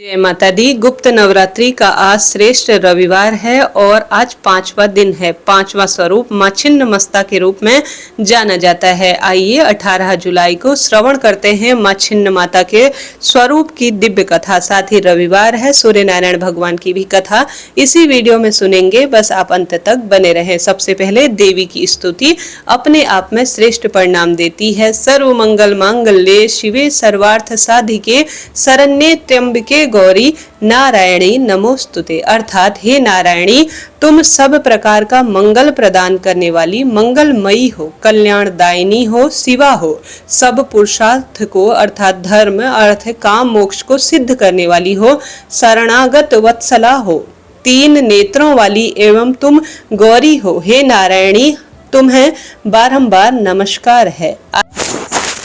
जय माता दी। गुप्त नवरात्रि का आज श्रेष्ठ रविवार है और आज 5वां दिन है। 5वां स्वरूप मां छिन्नमस्ता के रूप में जाना जाता है। आइए 18 जुलाई को श्रवण करते हैं मां छिन्नमाता के स्वरूप की दिव्य कथा। साथ ही रविवार है, सूर्य नारायण भगवान की भी कथा इसी वीडियो में सुनेंगे। बस आप अंत तक बने रहें। सबसे पहले देवी की स्तुति अपने आप में श्रेष्ठ परिणाम देती है। सर्व मंगल मांगल्ये शिवे सर्वार्थ साधिके शरण्ये त्र्यंबके गौरी नारायणी नमोस्तुते। अर्थात हे नारायणी, तुम सब प्रकार का मंगल प्रदान करने वाली, मंगलमयी हो, कल्याणदायिनी हो, शिवा हो, सब पुरुषार्थ को अर्थात धर्म अर्थ काम मोक्ष को सिद्ध करने वाली हो, शरणागत वत्सला हो, 3 नेत्रों वाली एवं तुम गौरी हो। हे नारायणी, तुम्हें बारंबार नमस्कार है।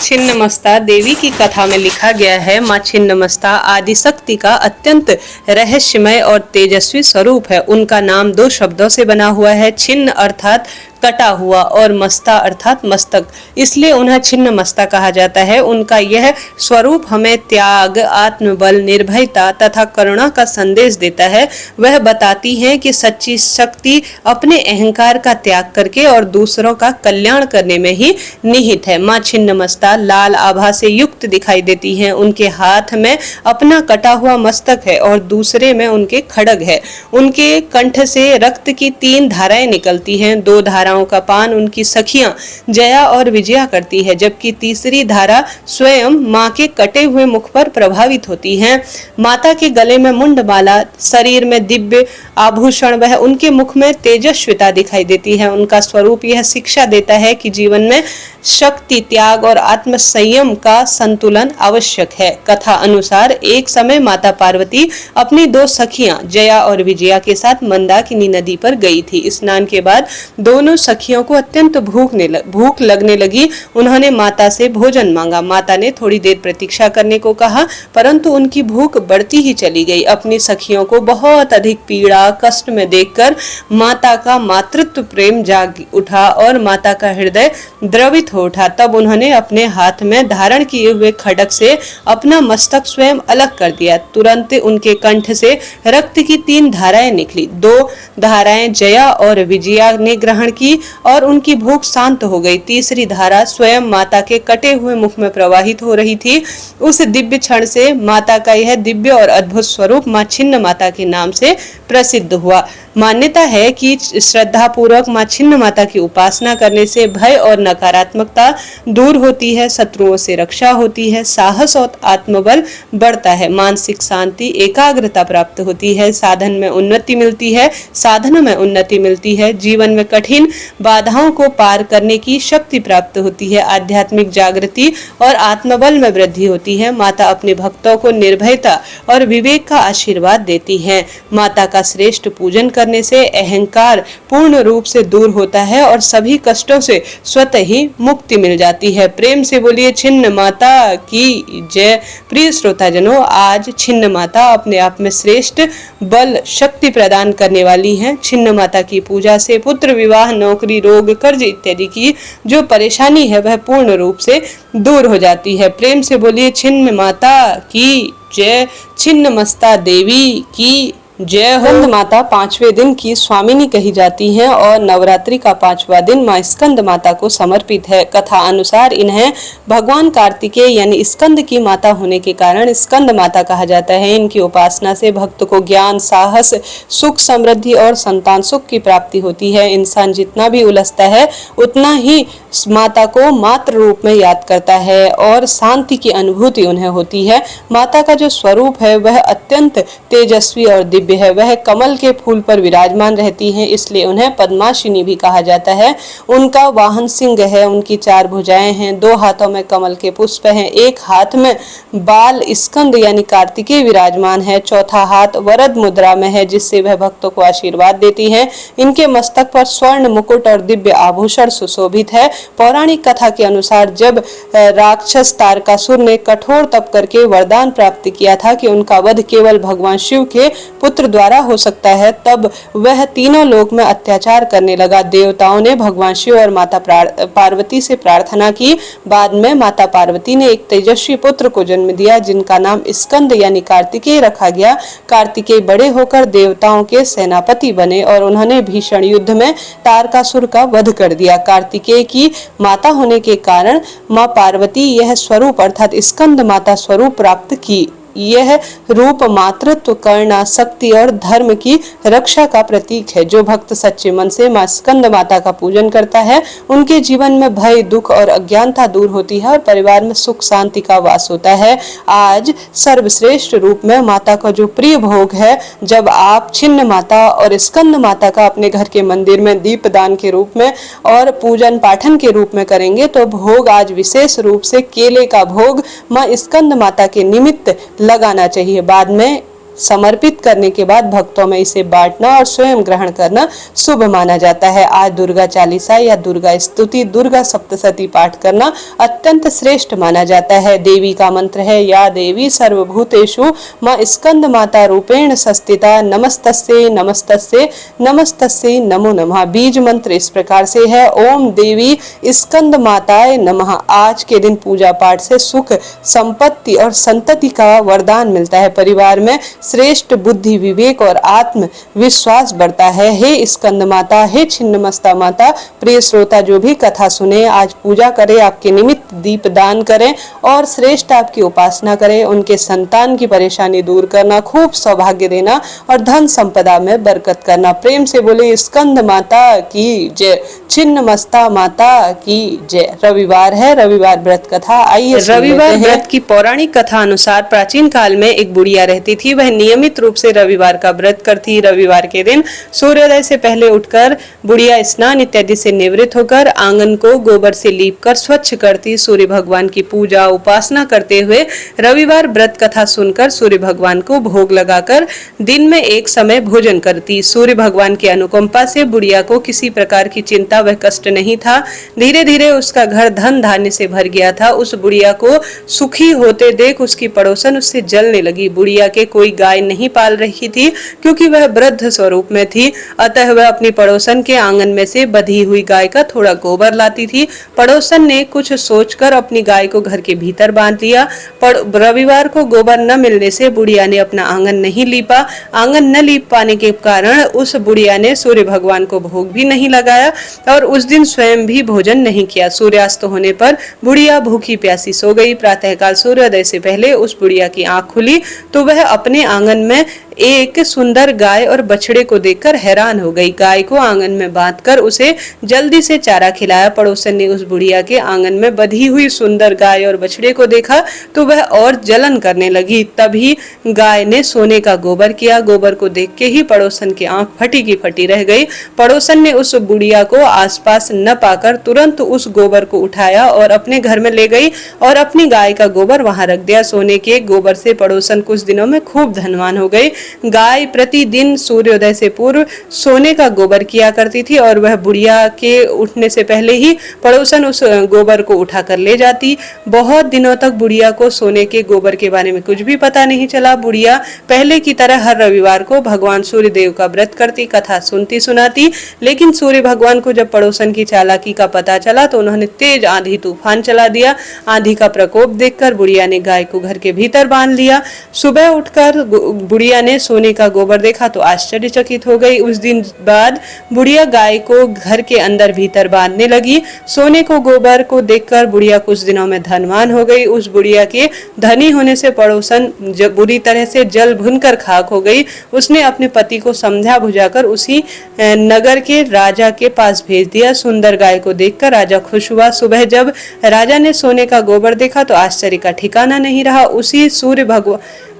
छिन्नमस्ता देवी की कथा में लिखा गया है, मां छिन्नमस्ता आदिशक्ति का अत्यंत रहस्यमय और तेजस्वी स्वरूप है। उनका नाम 2 शब्दों से बना हुआ है, छिन्न अर्थात कटा हुआ और मस्ता अर्थात मस्तक, इसलिए उन्हें छिन्नमस्ता कहा जाता है। उनका यह स्वरूप हमें त्याग, आत्मबल, निर्भयता तथा करुणा का संदेश देता है। वह बताती है कि सच्ची शक्ति अपने अहंकार का त्याग करके और दूसरों का कल्याण करने में ही निहित है। मां छिन्नमस्ता लाल आभा से युक्त दिखाई देती हैं। उनके हाथ में अपना कटा हुआ मस्तक है और दूसरे में उनके खड्ग है। उनके कंठ से रक्त की 3 धाराएं निकलती हैं। 2 धाराओं का पान उनकी सखियां जया और विजया करती है, जबकि तीसरी धारा स्वयं मां के कटे हुए मुख पर प्रभावित होती है। माता के गले में मुंडमाला, शरीर में दिव्य आभूषण, वह उनके मुख में तेजस्विता दिखाई देती है। उनका स्वरूप यह शिक्षा देता है कि जीवन में शक्ति, त्याग और आत्म संयम का संतुलन आवश्यक है। कथा अनुसार एक समय माता पार्वती अपनी 2 सखियां जया और विजया के साथ मंदाकिनी नदी पर गई थी। स्नान के बाद दोनों सखियों को अत्यंत भूख लगने लगी। उन्होंने माता से भोजन मांगा। माता ने थोड़ी देर प्रतीक्षा करने को कहा, परंतु उनकी भूख बढ़ती ही चली गई। अपनी सखियों को बहुत अधिक पीड़ा कष्ट में देखकर माता का मातृत्व प्रेम जाग उठा और माता का हृदय द्रवित हो उठा। तब उन्होंने अपने हाथ में धारण किए हुए खड्ग से अपना मस्तक स्वयं अलग कर दिया। तुरंत उनके कंठ से रक्त की 3 धाराएं निकली। 2 धाराएं जया और विजया ने ग्रहण की और उनकी भूख शांत हो गई। तीसरी धारा स्वयं माता के कटे हुए मुख में प्रवाहित हो रही थी। उस दिव्य क्षण से माता का यह दिव्य और अद्भुत स्वरूप मां छिन्नमाता के नाम से प्रसिद्ध हुआ। मान्यता है कि श्रद्धा पूर्वक मां छिन्नमाता की उपासना करने से भय और नकारात्मकता दूर होती है, शत्रुओं से रक्षा होती है, साहस और आत्मबल बढ़ता है, मानसिक शांति, एकाग्रता प्राप्त होती है, साधन में उन्नति मिलती है, साधना में उन्नति मिलती है, जीवन में कठिन बाधाओं को पार करने की शक्ति प्राप्त होती है, आध्यात्मिक जागृति और आत्मबल में वृद्धि होती है। माता अपने भक्तों को निर्भयता और विवेक का आशीर्वाद देती है। माता का श्रेष्ठ पूजन करने से अहंकार पूर्ण रूप से दूर होता है और सभी कष्टों से स्वतः ही मुक्ति मिल जाती है। प्रेम से बोलिए छिन्नमाता की जय। प्रिय श्रोताजनों, आज छिन्नमाता अपने आप में श्रेष्ठ बल शक्ति प्रदान करने वाली हैं। छिन्नमाता की पूजा से पुत्र विवाह, नौकरी, रोग, कर्ज इत्यादि की जो परेशानी है वह पूर्ण रूप से दूर हो जाती है। प्रेम से बोलिए छिन्नमाता की जय। छिन्नमस्ता देवी की जय हो। स्कंद माता 5वें दिन की स्वामिनी कही जाती हैं और नवरात्रि का 5वां दिन मां स्कंद माता को समर्पित है। कथा अनुसार इन्हें भगवान कार्तिकेय यानी स्कंद की माता होने के कारण स्कंद माता कहा जाता है। इनकी उपासना से भक्त को ज्ञान, साहस, सुख, समृद्धि और संतान सुख की प्राप्ति होती है। इंसान जितना भी उलझता है उतना ही माता को मातृ रूप में याद करता है और शांति की अनुभूति उन्हें होती है। माता का जो स्वरूप है वह अत्यंत तेजस्वी और दिव्य है। वह कमल के फूल पर विराजमान रहती हैं, इसलिए उन्हें पद्माशिनी भी कहा जाता है। उनका वाहन सिंह है, उनकी 4 भुजाएं हैं, 2 हाथों में कमल के पुष्प हैं, 1 हाथ में बाल स्कंद यानी कार्तिकेय विराजमान है, 4था हाथ वरद मुद्रा में है जिससे वह भक्तों को आशीर्वाद देती हैं। इनके मस्तक पर स्वर्ण मुकुट और दिव्य आभूषण सुशोभित है। पौराणिक कथा के अनुसार जब राक्षस तारकासुर ने कठोर तप करके वरदान प्राप्त किया था कि उनका वध केवल भगवान शिव के पुत्र पुत्र द्वारा हो सकता है, तब वह तीनों लोक में अत्याचार करने लगा। देवताओं ने भगवान शिव और माता पार्वती से प्रार्थना की। बाद में माता पार्वती ने एक तेजस्वी पुत्र को जन्म दिया, जिनका नाम स्कंद यानी कार्तिकेय रखा गया। कार्तिकेय बड़े होकर देवताओं के सेनापति बने और उन्होंने भीषण युद्ध में तारकासुर का वध कर दिया। कार्तिकेय की माता होने के कारण मां पार्वती यह स्वरूप अर्थात स्कंद माता स्वरूप प्राप्त की। यह रूप मातृत्व, करुणा, शक्ति और धर्म की रक्षा का प्रतीक है। जो भक्त सच्चे मन से मां स्कंद माता का पूजन करता है, उनके जीवन में भय, दुख और अज्ञानता दूर होती है और परिवार में सुख शांति का वास होता है। आज सर्वश्रेष्ठ रूप में माता का जो प्रिय भोग है, जब आप छिन्न माता और स्कंद माता का अपने घर के मंदिर में दीपदान के रूप में और पूजन पाठन के रूप में करेंगे, तो भोग आज विशेष रूप से केले का भोग मां स्कंद माता के निमित्त लगाना चाहिए। बाद में समर्पित करने के बाद भक्तों में इसे बांटना और स्वयं ग्रहण करना शुभ माना जाता है। आज दुर्गा चालीसा या दुर्गा स्तुति, दुर्गा सप्तशती पाठ करना अत्यंत श्रेष्ठ माना जाता है। देवी का मंत्र है, या देवी सर्वभूतेषु मां स्कंद माता रूपेण संस्थिता, नमस्तस्यै नमस्तस्यै नमस्तस्यै नमो नमः। बीज मंत्र इस प्रकार से है, ओम देवी स्कंद माताय नमः। आज के दिन पूजा पाठ से सुख, संपत्ति और संतति का वरदान मिलता है। परिवार में श्रेष्ठ बुद्धि, विवेक और आत्म विश्वास बढ़ता है। हे स्कंद माता, हे छिन्नमस्ता माता, प्रिय श्रोता जो भी कथा सुने, आज पूजा करें, आपके निमित्त दीप दान करें और श्रेष्ठ आपकी उपासना करें। उनके संतान की परेशानी दूर करना, खूब सौभाग्य देना और धन संपदा में बरकत करना। प्रेम से बोले स्कंद माता की जय, छिन्नमस्ता माता की जय। रविवार है, रविवार व्रत कथा। आइए रविवार व्रत की पौराणिक कथा अनुसार प्राचीन काल में एक बुढ़िया रहती थी। वह नियमित रूप से रविवार का व्रत करती। रविवार के दिन सूर्योदय से पहले उठकर बुढ़िया स्नान इत्यादि से निवृत्त होकर आंगन को गोबर से लीपकर स्वच्छ करती। सूर्य भगवान की पूजा उपासना करते हुए रविवार व्रत कथा सुनकर सूर्य भगवान को भोग लगाकर दिन में एक समय भोजन करती। सूर्य भगवान की अनुकंपा से बुढ़िया को किसी प्रकार की चिंता व कष्ट नहीं था। धीरे धीरे उसका घर धन धान्य से भर गया था। उस बुढ़िया को सुखी होते देख उसकी पड़ोसन उससे जलने लगी। बुढ़िया के कोई गाय नहीं पाल रही थी, क्योंकि वह वृद्ध स्वरूप में थी। अतः वह अपनी पड़ोसन के आंगन में से बधी हुई गाय का थोड़ा गोबर लाती थी। पड़ोसन ने कुछ सोचकर अपनी गाय को घर के भीतर बांध लिया। रविवार को गोबर न मिलने से बुढ़िया ने अपना आंगन नहीं लीपा। आंगन न लीप पाने के कारण उस बुढ़िया ने सूर्य भगवान को भोग भी नहीं लगाया और उस दिन स्वयं भी भोजन नहीं किया। सूर्यास्त होने पर बुढ़िया भूखी प्यासी सो गई। प्रातःकाल सूर्योदय से पहले उस बुढ़िया की आंख खुली तो वह अपने आंगन में एक सुंदर गाय और बछड़े को देखकर हैरान हो गई। गाय को आंगन में बांधकर उसे जल्दी से चारा खिलाया। पड़ोसन ने उस बुढ़िया के आंगन में बंधी हुई सुंदर गाय और बछड़े को देखा तो वह और जलन करने लगी। तभी गाय ने सोने का गोबर किया। गोबर को देख के ही पड़ोसन की आंख फटी की फटी रह गई। पड़ोसन ने उस बुढ़िया को आसपास न पाकर तुरंत उस गोबर को उठाया और अपने घर में ले गई और अपनी गाय का गोबर वहां रख दिया। सोने के गोबर से पड़ोसन कुछ दिनों में खूब धनवान हो गई। गाय प्रतिदिन सूर्योदय से पूर्व सोने का गोबर किया करती थी और वह बुढ़िया के उठने से पहले ही पड़ोसन उस गोबर को उठाकर ले जाती। बहुत दिनों तक बुढ़िया को सोने के गोबर के बारे में कुछ भी पता नहीं चला। बुढ़िया पहले की तरह हर रविवार को भगवान सूर्य देव का व्रत करती, कथा सुनती सुनाती। लेकिन सूर्य भगवान को जब पड़ोसन की चालाकी का पता चला तो उन्होंने तेज आंधी तूफान चला दिया। आंधी का प्रकोप देखकर बुढ़िया ने गाय को घर के भीतर बांध लिया। सुबह उठकर बुढ़िया ने सोने का गोबर देखा तो आश्चर्यचकित हो गई। उस दिन बाद बुढ़िया गाय को घर के अंदर भीतर बांधने लगी। सोने को गोबर को देखकर बुढ़िया कुछ दिनों में धनवान हो गई। उस बुढ़िया के धनी होने से पड़ोसन बुरी तरह से जल भुनकर खाक हो गई। उसने अपने पति को समझा बुझाकर उसी नगर के राजा के पास भेज दिया। सुंदर गाय को देखकर राजा खुश हुआ। सुबह जब राजा ने सोने का गोबर देखा तो आश्चर्य का ठिकाना नहीं रहा।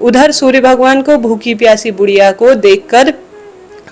उधर सूर्य भगवान को भूखी प्यासी बुढ़िया को देखकर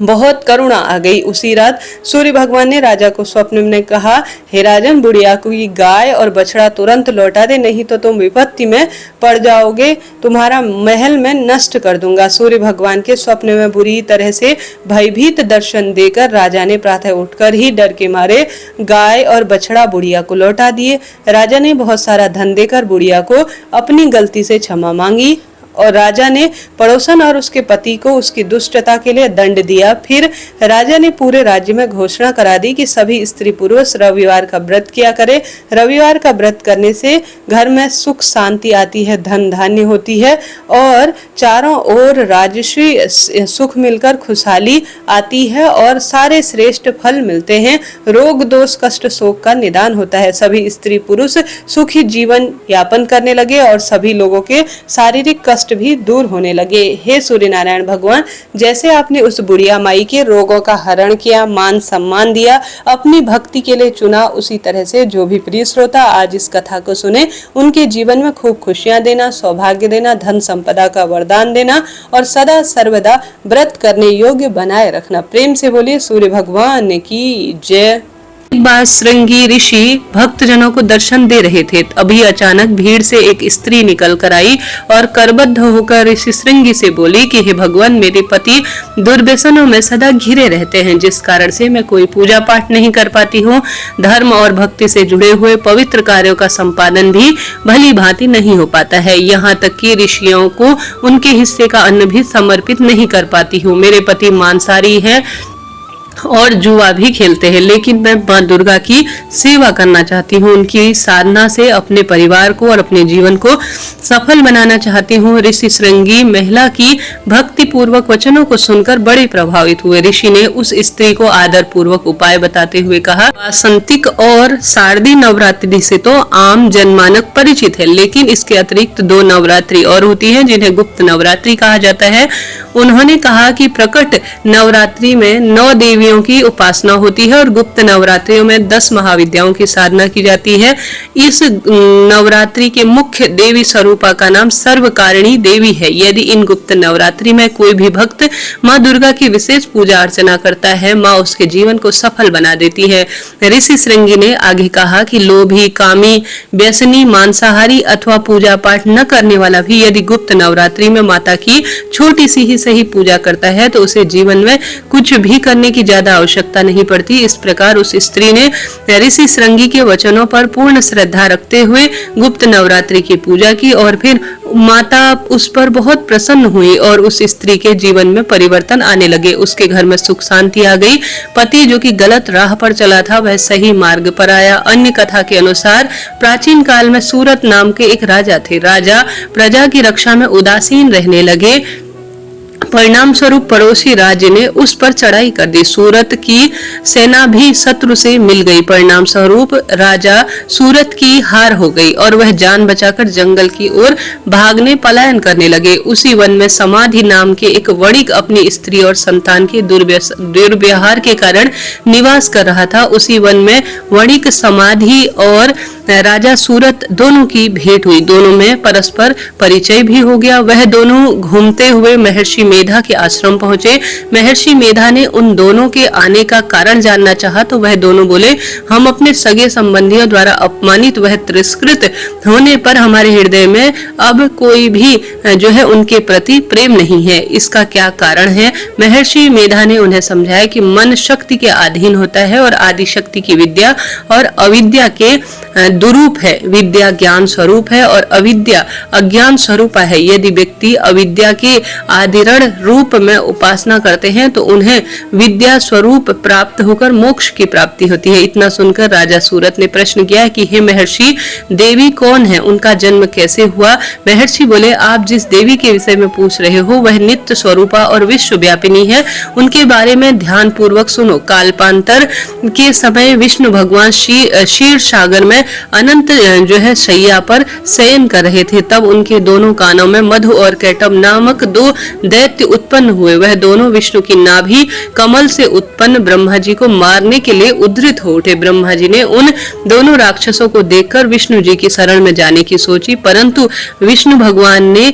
बहुत करुणा आ गई। उसी रात सूर्य भगवान ने राजा को स्वप्न में कहा, हे राजन, बुढ़िया की गाय और बछड़ा तुरंत लौटा दे, नहीं तो तुम विपत्ति में पड़ जाओगे, तुम्हारा महल में नष्ट कर दूंगा। सूर्य भगवान के स्वप्न में बुरी तरह से भयभीत दर्शन देकर राजा ने प्रातः उठकर ही डर के मारे गाय और बछड़ा बुढ़िया को लौटा दिए। राजा ने बहुत सारा धन देकर बुढ़िया को अपनी गलती से क्षमा मांगी और राजा ने पड़ोसन और उसके पति को उसकी दुष्टता के लिए दंड दिया। फिर राजा ने पूरे राज्य में घोषणा करा दी कि सभी स्त्री पुरुष रविवार का व्रत किया करे। रविवार का व्रत करने से घर में सुख शांति आती है, धन धान्य होती है और चारों ओर राजसी सुख मिलकर खुशहाली आती है और सारे श्रेष्ठ फल मिलते हैं। रोग दोष कष्ट शोक का निदान होता है। सभी स्त्री पुरुष सुखी जीवन यापन करने लगे और सभी लोगों के शारीरिक कष्ट भी दूर होने लगे। हे सूर्य नारायण भगवान, जैसे आपने उस बुढ़िया माई के रोगों का हरण किया, मान सम्मान दिया, अपनी भक्ति के लिए चुना, उसी तरह से जो भी प्रिय श्रोता आज इस कथा को सुने उनके जीवन में खूब खुशियां देना, सौभाग्य देना, धन संपदा का वरदान देना और सदा सर्वदा व्रत करने योग्य बनाए रखना। प्रेम से बोलिए सूर्य भगवान की जय। एक बार श्रृंगी ऋषि भक्तजनों को दर्शन दे रहे थे। अभी अचानक भीड़ से एक स्त्री निकल कर आई और करबद्ध होकर ऋषि श्रृंगी से बोली कि हे भगवान, मेरे पति दुर्व्यसनों में सदा घिरे रहते हैं, जिस कारण से मैं कोई पूजा पाठ नहीं कर पाती हूँ। धर्म और भक्ति से जुड़े हुए पवित्र कार्यों का संपादन भी भली भांति नहीं हो पाता है। यहाँ तक कि ऋषियों को उनके हिस्से का अन्न भी समर्पित नहीं कर पाती हूँ। मेरे पति मांसाहारी है और जुआ भी खेलते हैं, लेकिन मैं मां दुर्गा की सेवा करना चाहती हूँ। उनकी साधना से अपने परिवार को और अपने जीवन को सफल बनाना चाहती हूँ। ऋषि श्रृंगी महिला की भक्ति पूर्वक वचनों को सुनकर बड़े प्रभावित हुए। ऋषि ने उस स्त्री को आदर पूर्वक उपाय बताते हुए कहा, वासंतिक और शारदीय नवरात्रि से तो आम जनमानक परिचित है, लेकिन इसके अतिरिक्त 2 नवरात्रि और होती है जिन्हें गुप्त नवरात्रि कहा जाता है। उन्होंने कहा कि प्रकट नवरात्रि में 9 देवियों की उपासना होती है और गुप्त नवरात्रियों में 10 महाविद्याओं की साधना की जाती है। इस नवरात्रि के मुख्य देवी स्वरूपा का नाम सर्वकारिणी देवी है। यदि इन गुप्त नवरात्रि में कोई भी भक्त माँ दुर्गा की विशेष पूजा अर्चना करता है, माँ उसके जीवन को सफल बना देती है। ऋषि श्रृंगी ने आगे कहा कि लोभी, कामी, व्यसनी, मांसाहारी अथवा पूजा पाठ न करने वाला भी यदि गुप्त नवरात्रि में माता की छोटी सी ही सही पूजा करता है तो उसे जीवन में कुछ भी करने की ज्यादा आवश्यकता नहीं पड़ती। इस प्रकार उस स्त्री ने ऋषि श्रृंगी के वचनों पर पूर्ण श्रद्धा रखते हुए गुप्त नवरात्रि की पूजा की और फिर माता उस पर बहुत प्रसन्न हुई और उस स्त्री के जीवन में परिवर्तन आने लगे। उसके घर में सुख शांति आ गई। पति जो कि गलत राह पर चला था वह सही मार्ग पर आया। अन्य कथा के अनुसार प्राचीन काल में सूरत नाम के एक राजा थे। राजा प्रजा की रक्षा में उदासीन रहने लगे। परिणाम स्वरूप पड़ोसी राज्य ने उस पर चढ़ाई कर दी। सूरत की सेना भी शत्रु से मिल गई। परिणाम स्वरूप राजा सूरत की हार हो गई और वह जान बचाकर जंगल की ओर भागने पलायन करने लगे। उसी वन में समाधि नाम के एक वणिक अपनी स्त्री और संतान के दुर्व्यवहार के कारण निवास कर रहा था। उसी वन में वणिक समाधि और राजा सूरत दोनों की भेंट हुई। दोनों में परस्पर परिचय भी हो गया। वह दोनों घूमते हुए महर्षि मेधा के आश्रम पहुंचे। महर्षि मेधा ने उन दोनों के आने का कारण जानना चाहा तो वह दोनों बोले, हम अपने सगे संबंधियों द्वारा अपमानित व तिरस्कृत होने पर हमारे हृदय में अब कोई भी जो है उनके प्रति प्रेम नहीं है। इसका क्या कारण है? महर्षि मेधा ने उन्हें समझाया कि मन शक्ति के अधीन होता है और आदि शक्ति की विद्या और अविद्या के दुरूप है। विद्या ज्ञान स्वरूप है और अविद्या अज्ञान स्वरूपा है। यदि व्यक्ति अविद्या के आदिरण रूप में उपासना करते हैं तो उन्हें विद्या स्वरूप प्राप्त होकर मोक्ष की प्राप्ति होती है। इतना सुनकर राजा सूरत ने प्रश्न किया कि हे महर्षि, देवी कौन है? उनका जन्म कैसे हुआ? महर्षि बोले, आप जिस देवी के विषय में पूछ रहे हो वह नित्य स्वरूपा और विश्वव्यापिनी है। उनके बारे में ध्यान पूर्वक सुनो। काल्पांतर के समय विष्णु भगवान क्षीर सागर में अनंत जो है शैया पर शयन कर रहे थे। तब उनके दोनों कानों में मधु और कैटब नामक 2 दैत्य उत्पन्न हुए। वह दोनों विष्णु की नाभि कमल से उत्पन्न ब्रह्मा जी को मारने के लिए उद्धृत हो उठे। ब्रह्मा जी ने उन दोनों राक्षसों को देखकर विष्णु जी की शरण में जाने की सोची, परंतु विष्णु भगवान ने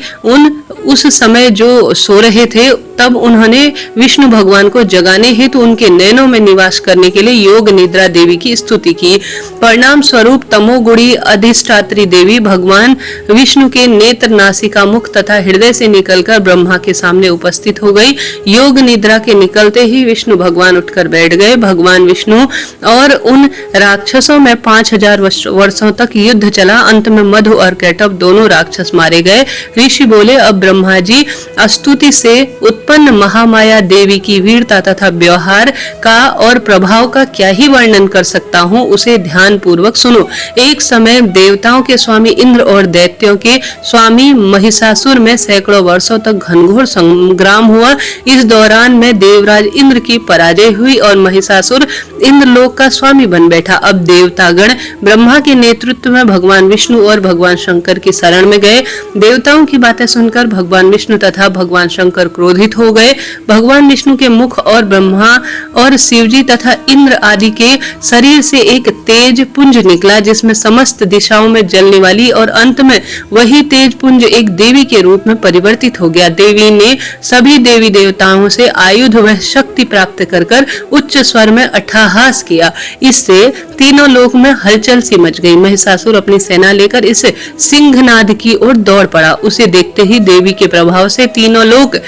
उस समय जो सो रहे थे तब उन्होंने विष्णु भगवान को जगाने हेतु उनके नैनों में निवास करने के लिए योग निद्रा देवी की स्तुति की। परिणाम स्वरूप तमोगुणी अधिष्ठात्री देवी भगवान विष्णु के नेत्र, नासिका, मुख तथा हृदय से निकलकर ब्रह्मा के सामने उपस्थित हो गई। योग निद्रा के निकलते ही विष्णु भगवान उठकर बैठ गए। भगवान विष्णु और उन राक्षसों में 5000 वर्षों तक युद्ध चला। अंत में मधु और कैटभ दोनों राक्षस मारे गए। ऋषि बोले, अब ब्रह्मा जी स्तुति से उत्पन्न महामाया देवी की वीरता तथा व्यवहार का और प्रभाव का क्या ही वर्णन कर सकता हूँ, उसे ध्यान पूर्वक सुनो। एक समय देवताओं के स्वामी इंद्र और दैत्यों के स्वामी महिषासुर में सैकड़ों वर्षों तक घनघोर संग्राम हुआ। इस दौरान में देवराज इंद्र की पराजय हुई और महिषासुर इंद्रलोक का स्वामी बन बैठा। अब देवतागण ब्रह्मा के नेतृत्व में भगवान विष्णु और भगवान शंकर की शरण में गए। देवताओं की बातें सुनकर भगवान विष्णु तथा भगवान शंकर क्रोधित हो गए। भगवान विष्णु के मुख और ब्रह्मा और शिवजी तथा इंद्र आदि के शरीर से एक तेज पुंज निकला, जिसमें समस्त दिशाओं में जलने वाली, और अंत में वही तेज पुंज एक देवी के रूप में परिवर्तित हो गया। देवी ने सभी देवी देवताओं से आयुध व शक्ति प्राप्त कर उच्च स्वर में अट्टहास किया। इससे तीनों लोक में हलचल सी मच गई। महिषासुर अपनी सेना लेकर इस सिंहनाद की ओर दौड़ पड़ा। उसे देखते ही देवी के प्रभाव से तीनों लोग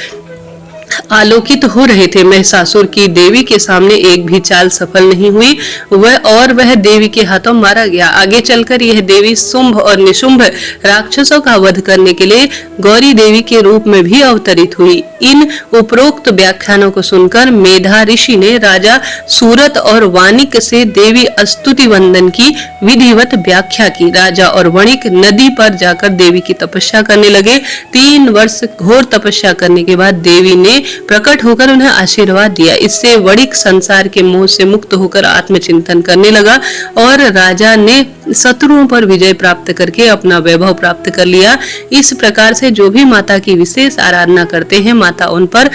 आलोकित हो रहे थे। महिषासुर की देवी के सामने एक भी चाल सफल नहीं हुई। वह देवी के हाथों मारा गया। आगे चलकर यह देवी शुंभ और निशुंभ राक्षसों का वध करने के लिए गौरी देवी के रूप में भी अवतरित हुई। इन उपरोक्त व्याख्यानों को सुनकर मेधा ऋषि ने राजा सूरत और वानिक से देवी स्तुति वंदन की विधिवत व्याख्या की। राजा और वणिक नदी पर जाकर देवी की तपस्या करने लगे। 3 वर्ष घोर तपस्या करने के बाद देवी ने प्रकट होकर उन्हें आशीर्वाद दिया। इससे वणिक संसार के मोह से मुक्त होकर आत्मचिंतन करने लगा और राजा ने शत्रुओं पर विजय प्राप्त करके अपना वैभव प्राप्त कर लिया। इस प्रकार से जो भी माता की विशेष आराधना करते हैं, माता उन पर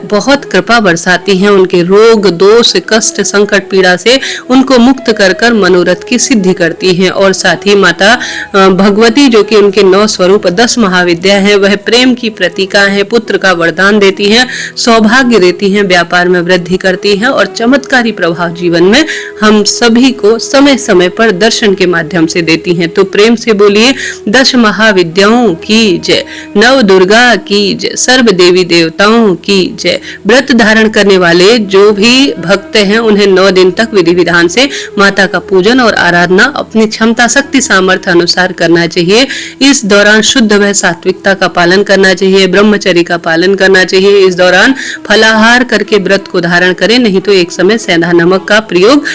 बहुत कृपा बरसाती हैं। उनके रोग, दोष, कष्ट, संकट, पीड़ा से उनको मुक्त कर मनोरथ की सिद्धि करती हैं। और साथ ही माता भगवती, जो कि उनके 9 स्वरूप 10 महाविद्या हैं, वह प्रेम की प्रतीका है, पुत्र का वरदान देती हैं, सौभाग्य देती हैं, व्यापार में वृद्धि करती हैं और चमत्कारी प्रभाव जीवन में हम सभी को समय समय पर दर्शन के माध्यम से देती हैं। तो प्रेम से बोलिए 10 महाविद्याओं की जय, नव दुर्गा की जय, सर्व देवी देवताओं की जय। व्रत धारण करने वाले जो भी भक्त हैं, उन्हें 9 दिन तक विधि विधान से माता का पूजन और आराधना अपनी क्षमता, शक्ति, सामर्थ्य अनुसार करना चाहिए। इस दौरान शुद्ध व सात्विकता का पालन करना चाहिए, ब्रह्मचर्य का पालन करना चाहिए। इस दौरान फलाहार करके व्रत को धारण करें, नहीं तो एक समय सेंधा नमक का प्रयोग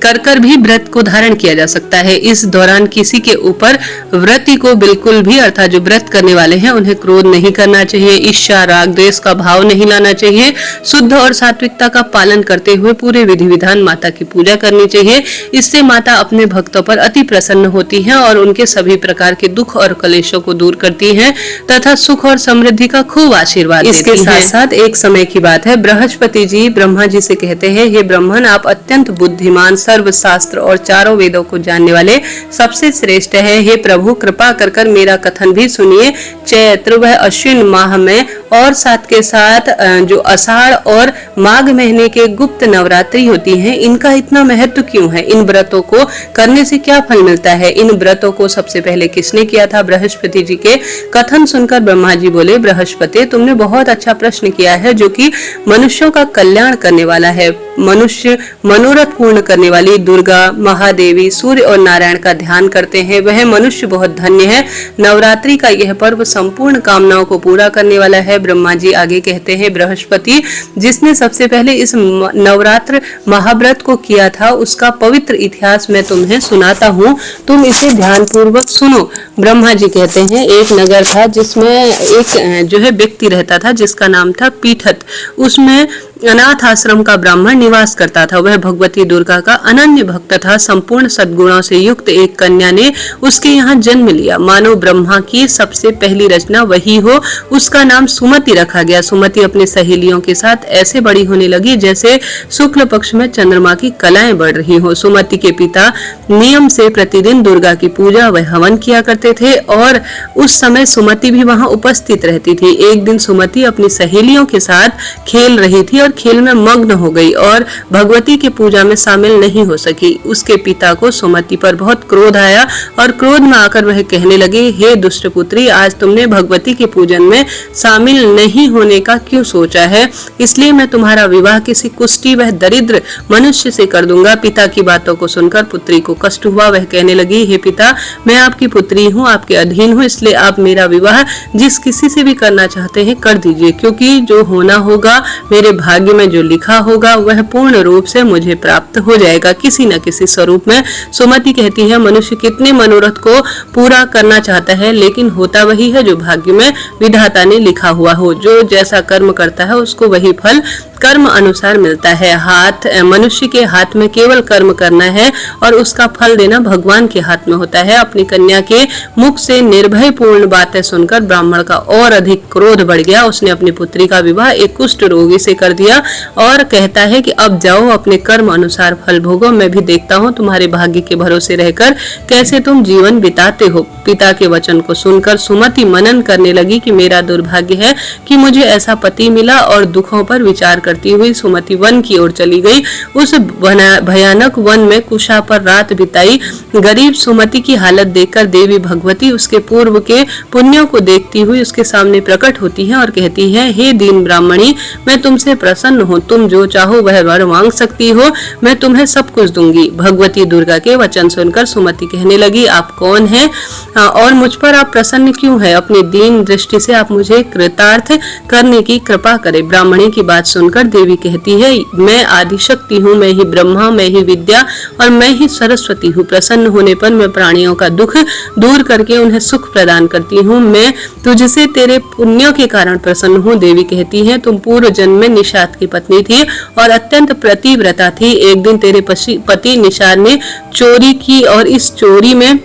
कर भी व्रत को धारण किया जा सकता है। इस दौरान किसी के ऊपर व्रती को बिल्कुल भी, अर्थात जो व्रत करने वाले हैं, उन्हें क्रोध नहीं करना चाहिए, ईर्ष्या, राग, द्वेष का भाव नहीं लाना चाहिए। शुद्ध और सात्विकता का पालन करते हुए पूरे विधि विधान माता की पूजा करनी चाहिए। इससे माता अपने भक्तों पर अति प्रसन्न होती हैं और उनके सभी प्रकार के दुख और कलेशों को दूर करती हैं तथा सुख और समृद्धि का खूब आशीर्वाद देती हैं। इसके साथ साथ एक समय की बात है, बृहस्पति जी ब्रह्मा जी से कहते हैं, हे ब्रह्मन, आप अत्यंत बुद्धिमान, सर्वशास्त्र और चारों वेदों को जानने वाले सबसे श्रेष्ठ है। हे प्रभु, कृपा कर मेरा कथन भी सुनिए। चैत्र व अश्विन माह में और साथ के साथ जो आषाढ़ और माघ महीने के गुप्त नवरात्रि होती हैं, इनका इतना महत्व क्यों है? इन व्रतों को करने से क्या फल मिलता है? इन व्रतों को सबसे पहले किसने किया था? बृहस्पति जी के कथन सुनकर ब्रह्मा जी बोले, बृहस्पति, तुमने बहुत अच्छा प्रश्न किया है, जो कि मनुष्यों का कल्याण करने वाला है। मनुष्य मनोरथ पूर्ण करने वाली दुर्गा, महादेवी, सूर्य और नारायण का ध्यान करते हैं, वह मनुष्य बहुत धन्य है। नवरात्रि का यह पर्व संपूर्ण कामनाओं को पूरा करने वाला है। ब्रह्मा जी आगे कहते हैं, बृहस्पति, जिसने सबसे पहले इस नवरात्र महाव्रत को किया था, उसका पवित्र इतिहास मैं तुम्हें सुनाता हूँ, तुम इसे ध्यान पूर्वक सुनो। ब्रह्मा जी कहते हैं, एक नगर था जिसमें एक व्यक्ति रहता था, जिसका नाम था पीठत। उसमें अनाथ आश्रम का ब्राह्मण निवास करता था। वह भगवती दुर्गा का अनन्य भक्त था। संपूर्ण सद्गुणों से युक्त एक कन्या ने उसके यहाँ जन्म लिया। मानो ब्रह्मा की सबसे पहली रचना वही हो। उसका नाम सुमति रखा गया। सुमति अपनी सहेलियों के साथ ऐसे बड़ी होने लगी जैसे शुक्ल पक्ष में चंद्रमा की कलाएं बढ़ रही हो। सुमति के पिता नियम से प्रतिदिन दुर्गा की पूजा व हवन किया करते थे और उस समय सुमति भी वहां उपस्थित रहती थी। एक दिन सुमति अपनी सहेलियों के साथ खेल रही थी और खेल में मग्न हो गई और भगवती की पूजा में शामिल नहीं हो सकी। उसके पिता को सुमति पर बहुत क्रोध आया और क्रोध में आकर वह कहने लगे, हे दुष्ट पुत्री, आज तुमने भगवती के पूजन में शामिल नहीं होने का क्यों सोचा है? इसलिए मैं तुम्हारा विवाह किसी कुष्ठी वह दरिद्र मनुष्य से कर दूंगा। पिता की बातों को सुनकर पुत्री को कष्ट हुआ। वह कहने लगी, हे पिता, मैं आपकी पुत्री हूँ, आपके अधीन हूँ, इसलिए आप मेरा विवाह जिस किसी से भी करना चाहते हैं कर दीजिए, क्योंकि जो होना होगा, मेरे भाग्य में जो लिखा होगा, वह पूर्ण रूप से मुझे प्राप्त हो जाएगा किसी न किसी स्वरूप में। सुमति कहती है, मनुष्य कितने मनोरथ को पूरा करना चाहता है, लेकिन होता वही है जो भाग्य में विधाता ने लिखा हुआ हो। जो जैसा कर्म करता है उसको वही फल कर्म अनुसार मिलता है। मनुष्य के हाथ में केवल कर्म करना है और उसका फल देना भगवान के हाथ में होता है। अपनी कन्या के मुख से निर्भय पूर्ण बातें सुनकर ब्राह्मण का और अधिक क्रोध बढ़ गया। उसने अपनी पुत्री का विवाह एक कुष्ठ रोगी से कर दिया और कहता है कि अब जाओ, अपने कर्म अनुसार फल भोगो, मैं भी देखता हूँ तुम्हारे भाग्य के भरोसे रहकर कैसे तुम जीवन बिताते हो। पिता के वचन को सुनकर सुमति मनन करने लगी कि मेरा दुर्भाग्य है कि मुझे ऐसा पति मिला, और दुखों पर विचार करती हुई सुमति वन की ओर चली गई। उस भयानक वन में कुशा पर रात बिताई। गरीब सुमति की हालत देखकर देवी भगवती उसके पूर्व के पुण्यों को देखती हुई उसके सामने प्रकट होती है और कहती है, हे दीन ब्राह्मणी, मैं तुमसे प्रसन्न हूँ, तुम जो चाहो वह वर मांग सकती हो, मैं तुम्हें सब कुछ दूंगी। भगवती दुर्गा के वचन सुनकर सुमति कहने लगी, आप कौन हैं और मुझ पर आप प्रसन्न क्यों है? अपनी दीन दृष्टि से आप मुझे कृतार्थ करने की कृपा करें। ब्राह्मणी की बात सुनकर देवी कहती है, मैं आदिशक्ति हूँ, मैं ही ब्रह्मा, मैं ही विद्या और मैं ही सरस्वती हूँ। प्रसन्न होने पर मैं प्राणियों का दुख दूर करके उन्हें सुख प्रदान करती हूँ। मैं तुझसे तेरे पुण्यों के कारण प्रसन्न हूँ। देवी कहती है, तुम पूर्व जन्म में निषाद की पत्नी थी और अत्यंत प्रतिव्रता थी। एक दिन तेरे पति निषाद ने चोरी की और इस चोरी में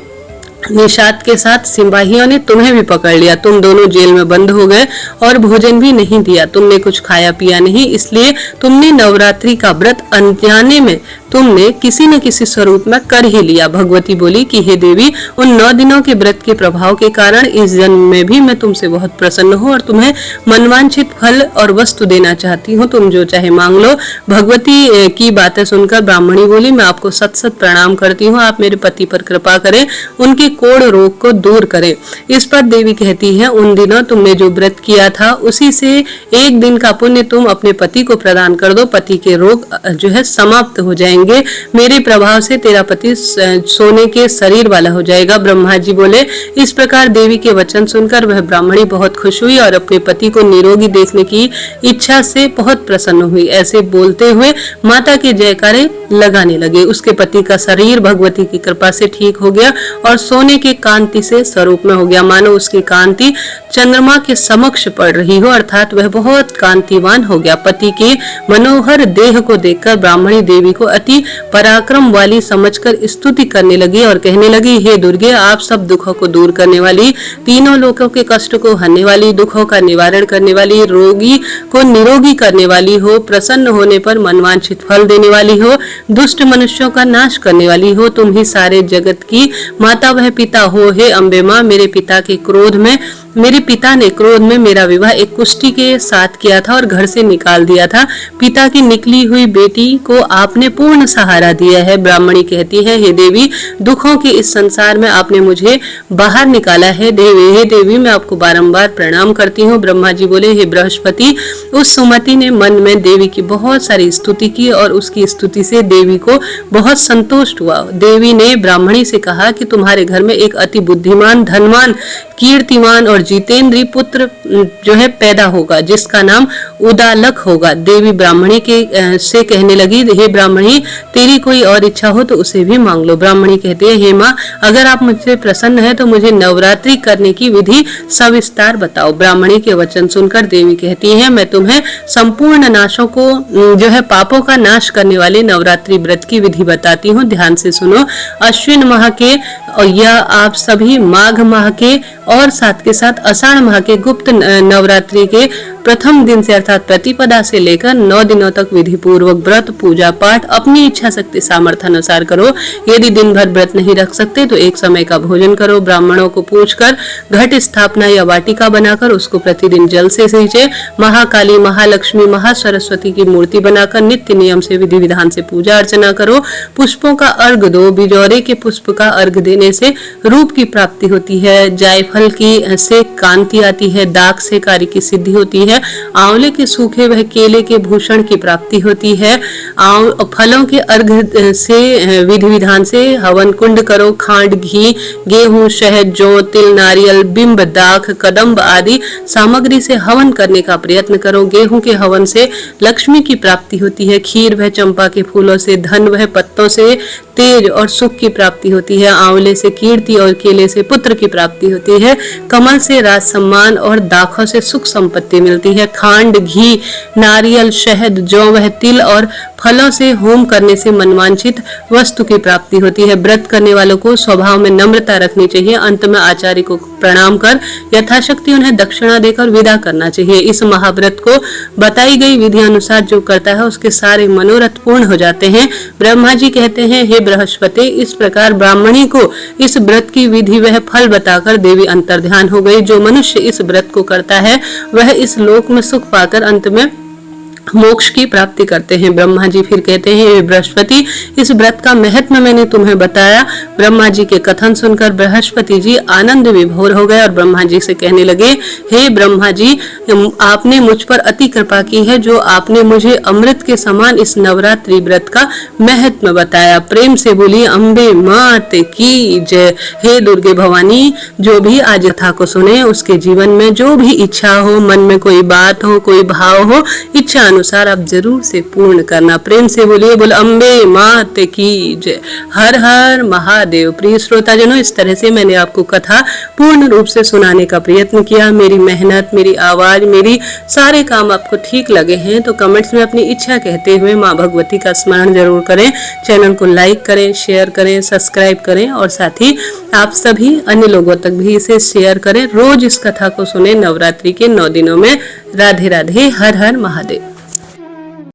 निषाद के साथ सिपाहियों ने तुम्हें भी पकड़ लिया। तुम दोनों जेल में बंद हो गए और भोजन भी नहीं दिया। तुमने कुछ खाया पिया नहीं, इसलिए तुमने नवरात्रि का व्रत अनजाने में तुमने किसी न किसी स्वरूप में कर ही लिया। भगवती बोली कि हे देवी, उन 9 दिनों के व्रत के प्रभाव के कारण इस जन्म में भी मैं तुमसे बहुत प्रसन्न हूँ और तुम्हें मनवांछित फल और वस्तु देना चाहती हूँ। तुम जो चाहे मांग लो। भगवती की बातें सुनकर ब्राह्मणी बोली, मैं आपको सत सत प्रणाम करती हूँ। आप मेरे पति पर कृपा करें, उनके कोढ़ रोग को दूर करें। इस पर देवी कहती है, उन दिनों तुमने जो व्रत किया था उसी से एक दिन का पुण्य तुम अपने पति को प्रदान कर दो। पति के रोग जो है समाप्त हो जाएंगे। मेरे प्रभाव से तेरा पति सोने के शरीर वाला हो जाएगा। ब्रह्मा जी बोले। इस प्रकार देवी के वचन सुनकर वह ब्राह्मणी बहुत खुश हुई और अपने पति को निरोगी देखने की इच्छा से बहुत प्रसन्न हुई। ऐसे बोलते हुए माता के जयकारे लगाने लगे। उसके पति का शरीर भगवती की कृपा से ठीक हो गया और सोने के कांति से स्वरूप में हो गया, मानो उसकी कांति चंद्रमा के समक्ष पड़ रही हो, अर्थात वह बहुत कांतिवान हो गया। पति के मनोहर देह को देखकर ब्राह्मणी देवी को अति पराक्रम वाली समझकर स्तुति करने लगी और कहने लगी, हे दुर्गे, आप सब दुखों को दूर करने वाली, तीनों लोकों के कष्ट को हरने वाली, दुखों का निवारण करने वाली, रोगी को निरोगी करने वाली हो, प्रसन्न होने पर मनवांछित फल देने वाली हो, दुष्ट मनुष्यों का नाश करने वाली हो। तुम ही सारे जगत की माता वह पिता हो। हे अम्बे मां, मेरे पिता ने क्रोध में मेरा विवाह एक कुष्ठी के साथ किया था और घर से निकाल दिया था। पिता की निकली हुई बेटी को आपने पूर्ण सहारा दिया है। ब्राह्मणी कहती है, हे देवी, दुखों के इस संसार में आपने मुझे बाहर निकाला है। हे देवी, मैं आपको बारंबार प्रणाम करती हूँ। ब्रह्मा जी बोले, हे बृहस्पति। उस सुमति ने मन में देवी की बहुत सारी स्तुति की और उसकी स्तुति से देवी को बहुत संतुष्ट हुआ। देवी ने ब्राह्मणी से कहा कि तुम्हारे घर में एक अति बुद्धिमान, धनवान, कीर्तिमान और जितेंद्रीय पुत्र जो है पैदा होगा, जिसका नाम उदालक होगा। देवी ब्राह्मणी के से कहने लगी, हे ब्राह्मणी, तेरी कोई और इच्छा हो तो उसे भी मांग लो। ब्राह्मणी कहती है, हे माँ, अगर आप मुझसे प्रसन्न है तो मुझे नवरात्रि करने की विधि सविस्तार बताओ। ब्राह्मणी के वचन सुनकर देवी कहती है, मैं तुम्हें संपूर्ण नाशों को जो है पापों का नाश करने वाले नवरात्रि व्रत की विधि बताती हूँ, ध्यान से सुनो। अश्विन माह के या आप सभी माघ माह के और साथ के साथ आषाढ़ माह के गुप्त नवरात्रि के प्रथम दिन से अर्थात प्रतिपदा से लेकर 9 दिनों तक विधि पूर्वक व्रत पूजा पाठ अपनी इच्छा शक्ति सामर्थ्य अनुसार करो। यदि दिन भर व्रत नहीं रख सकते तो एक समय का भोजन करो। ब्राह्मणों को पूछकर घट स्थापना या वाटिका बनाकर उसको प्रतिदिन जल से सींचे। महाकाली, महालक्ष्मी, महासरस्वती की मूर्ति बनाकर नित्य नियम से विधि विधान से पूजा अर्चना करो। पुष्पों का अर्घ दो। बिजौरे के पुष्प का अर्घ देने से रूप की प्राप्ति होती है। जायफल की से कांति आती है। दाख से कार्य की सिद्धि होती है। आंवले के सूखे व केले के भूषण की प्राप्ति होती है। फलों के अर्घ से विधि विधान से हवन कुंड करो। खांड, घी, गेहूं, शहद, जौ, तिल, नारियल, बिंब, दाख, कदम्ब आदि सामग्री से हवन करने का प्रयत्न करो। गेहूं के हवन से लक्ष्मी की प्राप्ति होती है। खीर व चंपा के फूलों से धन व पत्तों से तेज और सुख की प्राप्ति होती है। आंवले से कीर्ति और केले से पुत्र की प्राप्ति होती है। कमल से राज सम्मान और दाखों से सुख संपत्ति मिलती है। खांड, घी, नारियल, शहद, जौ व तिल और फलों से होम करने से मनवांछित वस्तु की प्राप्ति होती है। व्रत करने वालों को स्वभाव में नम्रता रखनी चाहिए। अंत में आचार्य को प्रणाम कर यथाशक्ति उन्हें दक्षिणा देकर विदा करना चाहिए। इस महाव्रत को बताई गई विधि अनुसार जो करता है उसके सारे मनोरथ पूर्ण हो जाते हैं। ब्रह्मा जी कहते हैं, हे बृहस्पति, इस प्रकार ब्राह्मणी को इस व्रत की विधि वह फल बताकर देवी अंतर्ध्यान हो गई। जो मनुष्य इस व्रत को करता है वह इस लोक में सुख पाकर अंत में मोक्ष की प्राप्ति करते हैं। ब्रह्मा जी फिर कहते हैं, बृहस्पति, इस व्रत का महत्व मैंने तुम्हें बताया। ब्रह्मा जी के कथन सुनकर बृहस्पति जी आनंद विभोर हो गए और ब्रह्मा जी से कहने लगे, हे ब्रह्मा जी, आपने मुझ पर अति कृपा की है जो आपने मुझे अमृत के समान इस नवरात्रि व्रत का महत्व बताया। प्रेम से बोली, अम्बे मात की जय। हे दुर्गे भवानी, जो भी आज कथा को सुने उसके जीवन में जो भी इच्छा हो, मन में कोई बात हो, कोई भाव हो, इच्छा अनुसार आप जरूर से पूर्ण करना। प्रेम से बोलिए, बोल अम्बे मात की जय। हर हर महादेव। प्रिय श्रोताजनों, इस तरह से मैंने आपको कथा पूर्ण रूप से सुनाने का प्रयत्न किया। मेरी मेहनत, मेरी आवाज, मेरी सारे काम आपको ठीक लगे हैं तो कमेंट्स में अपनी इच्छा कहते हुए माँ भगवती का स्मरण जरूर करें। चैनल को लाइक करें, शेयर करें, सब्सक्राइब करें और साथ ही आप सभी अन्य लोगों तक भी इसे शेयर करें। रोज इस कथा को सुने नवरात्रि के 9 दिनों में। राधे राधे। हर हर महादेव।